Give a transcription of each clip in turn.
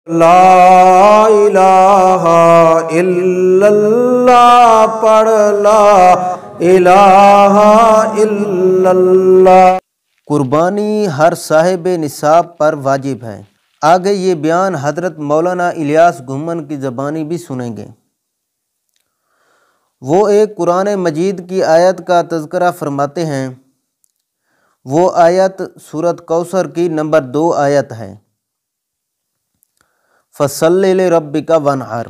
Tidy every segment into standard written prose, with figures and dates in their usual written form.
لا الہ الا اللہ پڑھ، لا الہ الا اللہ۔ قربانی ہر صاحب نصاب پر واجب ہے۔ آگے یہ بیان حضرت مولانا الیاس گھمن کی زبانی بھی سنیں گے۔ وہ ایک قرآن مجید کی آیت کا تذکرہ فرماتے ہیں۔ وہ آیت سورۃ کوثر کی نمبر 2 آیت ہے، فَصَلِّ لِرَبِّكَ وَانْحَرْ،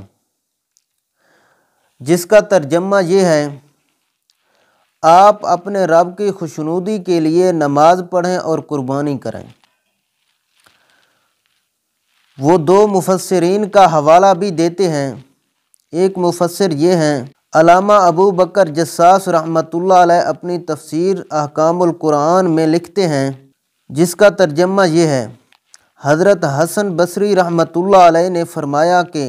جس کا ترجمہ یہ ہے، آپ اپنے رب کی خوشنودی کے لیے نماز پڑھیں اور قربانی کریں۔ وہ 2 مفسرین کا حوالہ بھی دیتے ہیں۔ ایک مفسر یہ ہیں، علامہ ابو بکر جساس رحمۃ اللہ علیہ اپنی تفسیر احکام القرآن میں لکھتے ہیں، جس کا ترجمہ یہ ہے، حضرت حسن بصری رحمۃ اللہ علیہ نے فرمایا کہ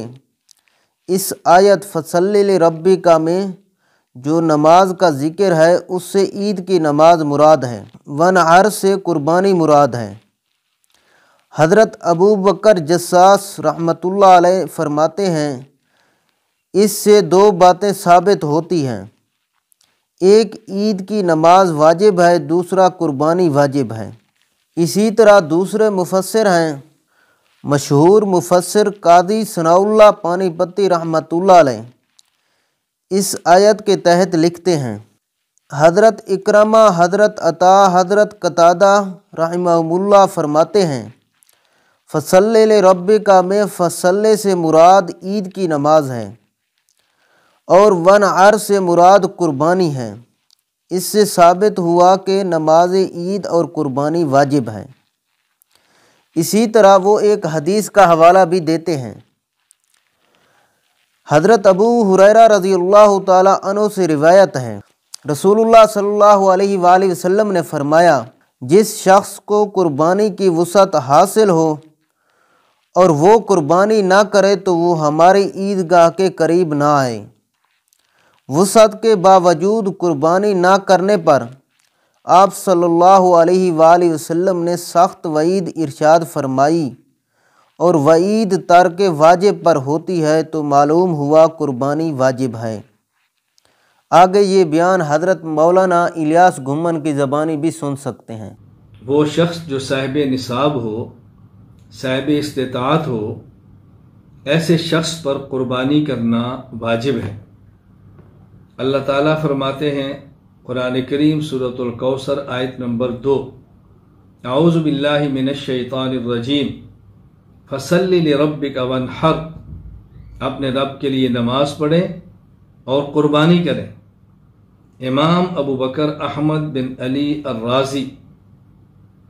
اس آیت فَصَلِّ لِرَبِّكَ میں جو نماز کا ذکر ہے اس سے عید کی نماز مراد ہے، وَانْحَرْ سے قربانی مراد ہے۔ حضرت ابو بکر جساس رحمۃ اللہ علیہ فرماتے ہیں، اس سے 2 باتیں ثابت ہوتی ہیں، ایک عید کی نماز واجب ہے، دوسرا قربانی واجب ہے۔ اسی طرح دوسرے مفسر ہیں، مشہور مفسر قاضی ثناء اللہ پانی پتی رحمۃ اللہ علیہ، اس آیت کے تحت لکھتے ہیں، حضرت اکرمہ، حضرت عطا، حضرت قتادہ رحمہم اللہ فرماتے ہیں، فَصَلِّ لِرَبِّكَ میں فصل سے مراد عید کی نماز ہے اور وَانْحَرْ سے مراد قربانی ہے۔ اس سے ثابت ہوا کہ نماز عید اور قربانی واجب ہے۔ اسی طرح وہ ایک حدیث کا حوالہ بھی دیتے ہیں۔ حضرت ابو ہریرہ رضی اللہ تعالی عنہ سے روایت ہے، رسول اللہ صلی اللہ علیہ وآلہ وسلم نے فرمایا، جس شخص کو قربانی کی وسعت حاصل ہو اور وہ قربانی نہ کرے تو وہ ہماری عیدگاہ کے قریب نہ آئے۔ وسعت کے باوجود قربانی نہ کرنے پر آپ صلی اللہ علیہ وآلہ وسلم نے سخت وعید ارشاد فرمائی، اور وعید ترک واجب پر ہوتی ہے تو معلوم ہوا قربانی واجب ہے۔ آگے یہ بیان حضرت مولانا الیاس گھمن کی زبانی بھی سن سکتے ہیں۔ وہ شخص جو صاحب نصاب ہو، صاحب استطاعت ہو، ایسے شخص پر قربانی کرنا واجب ہے۔ اللہ تعالیٰ فرماتے ہیں قرآن کریم سورۃ الکوثر آیت نمبر 2، اعوذ باللہ من الشیطان الرجیم، فَصَلِّ لِرَبِّكَ وَانْحَرْ، اپنے رب کے لیے نماز پڑھیں اور قربانی کریں۔ امام ابو بکر احمد بن علی الرازی،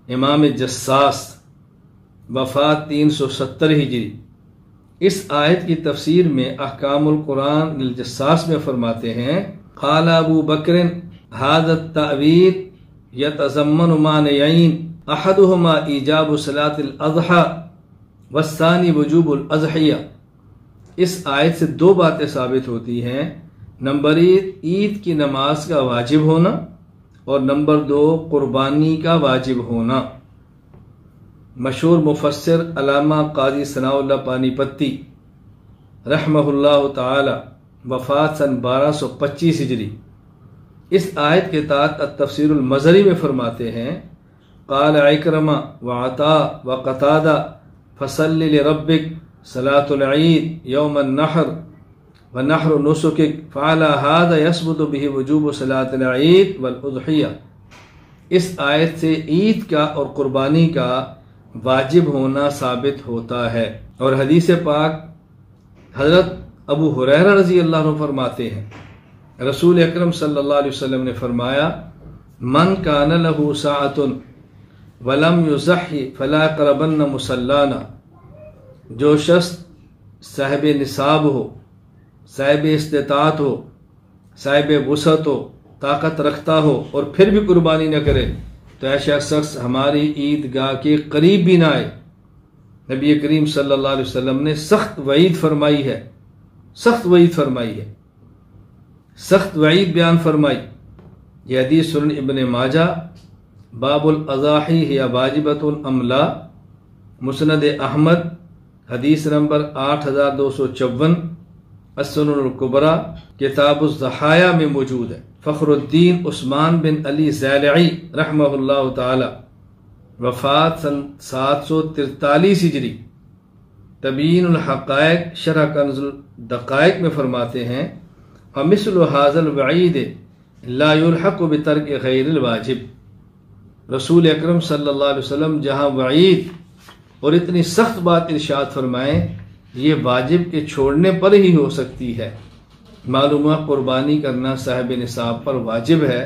امام جساس، وفات 370 ہجری، اس آیت کی تفسیر میں احکام القرآن للجساس میں فرماتے ہیں، قال ابو بکر هذا التأویل یتضمن معنیین، احدہما ایجاب صلاۃ الاضحیٰ والثانی وجوب الاضحیہ۔ اس آیت سے 2 باتیں ثابت ہوتی ہیں، نمبر 1 عید کی نماز کا واجب ہونا، اور نمبر 2 قربانی کا واجب ہونا۔ مشہور مفسر علامہ قاضی ثناء اللہ پانی پتی رحمہ اللہ تعالی، وفات سن 1225 ہجری، اس آیت کے تحت التفسیر المظہری میں فرماتے ہیں، قال عکرمہ وعطا وقتادہ فصل لربک صلاۃ العید یوم النحر ونحر نسکک فعلی ھذا یثبت بہ وجوب صلاۃ العید والاضحیہ۔ اس آیت سے عید کا اور قربانی کا واجب ہونا ثابت ہوتا ہے۔ اور حدیث پاک حضرت ابو ہریرہ رضی اللہ عنہ فرماتے ہیں، رسول اکرم صلی اللہ علیہ وسلم نے فرمایا، من کان لہ ساعۃ ولم یضحی فلا یقربن مصلانا، جو شخص صاحب نصاب ہو، صاحب استطاعت ہو، صاحب وسعت ہو، طاقت رکھتا ہو اور پھر بھی قربانی نہ کرے تو ایسا شخص ہماری عیدگاہ کے قریب بھی نہ آئے۔ نبی کریم صلی اللہ علیہ وسلم نے سخت وعید فرمائی ہے، سخت وعید فرمائی ہے، سخت وعید بیان فرمائی۔ یہ حدیث سنن ابن ماجہ باب الاضاحی ہی واجبۃ ام لا، مسند احمد حدیث نمبر 8254 السنن الکبریٰ کتاب الضحایا میں موجود ہے۔ فخر الدین عثمان بن علی زیلعی رحمہ اللہ تعالی، وفات سن 743 ہجری، تبیین الحقائق شرح کنز الدقائق میں فرماتے ہیں ومثل هذا الوعید لا يلحق بترک غیر الواجب۔ رسول اکرم صلی اللہ علیہ وسلم جہاں وعید اور اتنی سخت بات ارشاد فرمائیں، یہ واجب کے چھوڑنے پر ہی ہو سکتی ہے۔ معلوم ہوا قربانی کرنا صاحب نصاب پر واجب ہے،